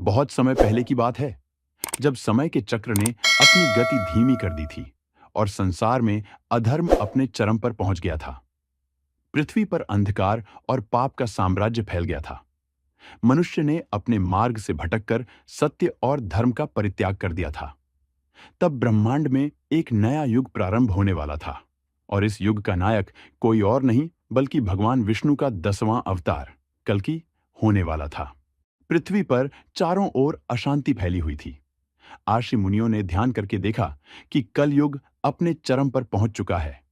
बहुत समय पहले की बात है, जब समय के चक्र ने अपनी गति धीमी कर दी थी और संसार में अधर्म अपने चरम पर पहुंच गया था। पृथ्वी पर अंधकार और पाप का साम्राज्य फैल गया था। मनुष्य ने अपने मार्ग से भटककर सत्य और धर्म का परित्याग कर दिया था। तब ब्रह्मांड में एक नया युग प्रारंभ होने वाला था और इस युग का नायक कोई और नहीं बल्कि भगवान विष्णु का 10वां अवतार कल्कि होने वाला था। पृथ्वी पर चारों ओर अशांति फैली हुई थी। आर्षि मुनियों ने ध्यान करके देखा कि कलयुग अपने चरम पर पहुंच चुका है।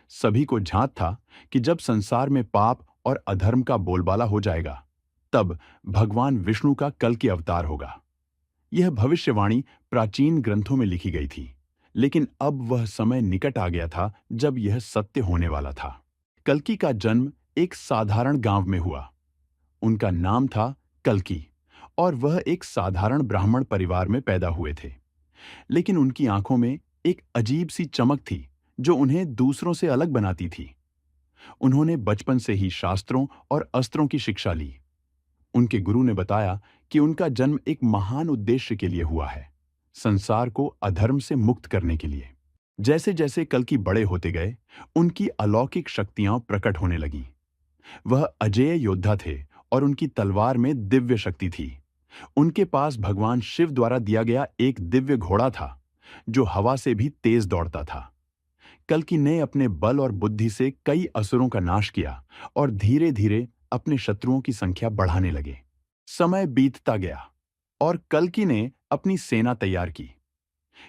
सभी को झांत था कि जब संसार में पाप और अधर्म का बोलबाला हो जाएगा, तब भगवान विष्णु का कल की अवतार होगा। यह भविष्यवाणी प्राचीन ग्रंथों में लिखी गई थी, लेकिन अब वह समय निकट आ गया था जब यह सत्य होने वाला था। कल्कि का जन्म एक साधारण गांव में हुआ। उनका नाम था कल्कि और वह एक साधारण ब्राह्मण परिवार में पैदा हुए थे। लेकिन उनकी आंखों में एक अजीब सी चमक थी जो उन्हें दूसरों से अलग बनाती थी। उन्होंने बचपन से ही शास्त्रों और अस्त्रों की शिक्षा ली। उनके गुरु ने बताया कि उनका जन्म एक महान उद्देश्य के लिए हुआ है, संसार को अधर्म से मुक्त करने के लिए। जैसे जैसे कल्कि बड़े होते गए, उनकी अलौकिक शक्तियां प्रकट होने लगीं। वह अजेय योद्धा थे और उनकी तलवार में दिव्य शक्ति थी। उनके पास भगवान शिव द्वारा दिया गया एक दिव्य घोड़ा था जो हवा से भी तेज दौड़ता था। कल्कि ने अपने बल और बुद्धि से कई असुरों का नाश किया और धीरे धीरे अपने शत्रुओं की संख्या बढ़ाने लगे। समय बीतता गया और कल्कि ने अपनी सेना तैयार की।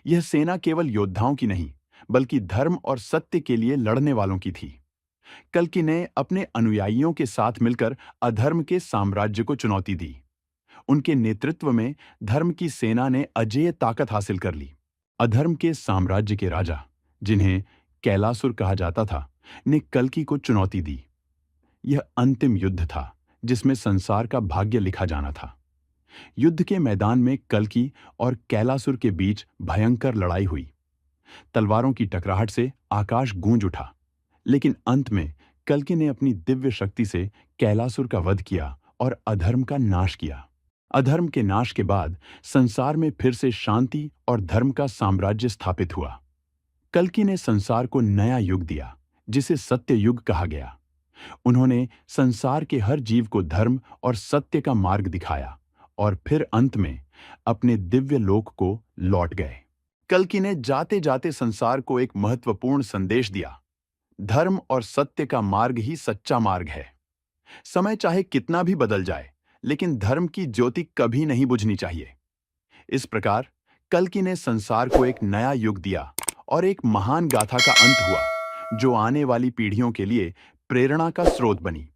यह सेना केवल योद्धाओं की नहीं, बल्कि धर्म और सत्य के लिए लड़ने वालों की थी। कल्कि ने अपने अनुयायियों के साथ मिलकर अधर्म के साम्राज्य को चुनौती दी। उनके नेतृत्व में धर्म की सेना ने अजेय ताकत हासिल कर ली। अधर्म के साम्राज्य के राजा, जिन्हें कैलासुर कहा जाता था, ने कल्कि को चुनौती दी। यह अंतिम युद्ध था जिसमें संसार का भाग्य लिखा जाना था। युद्ध के मैदान में कल्कि और कैलासुर के बीच भयंकर लड़ाई हुई। तलवारों की टकराहट से आकाश गूंज उठा, लेकिन अंत में कल्कि ने अपनी दिव्य शक्ति से कैलासुर का वध किया और अधर्म का नाश किया। अधर्म के नाश के बाद संसार में फिर से शांति और धर्म का साम्राज्य स्थापित हुआ। कल्कि ने संसार को नया युग दिया, जिसे सत्य युग कहा गया। उन्होंने संसार के हर जीव को धर्म और सत्य का मार्ग दिखाया और फिर अंत में अपने दिव्य लोक को लौट गए। कल्कि ने जाते जाते संसार को एक महत्वपूर्ण संदेश दिया। धर्म और सत्य का मार्ग ही सच्चा मार्ग है। समय चाहे कितना भी बदल जाए, लेकिन धर्म की ज्योति कभी नहीं बुझनी चाहिए। इस प्रकार कल्कि ने संसार को एक नया युग दिया और एक महान गाथा का अंत हुआ, जो आने वाली पीढ़ियों के लिए प्रेरणा का स्रोत बनी।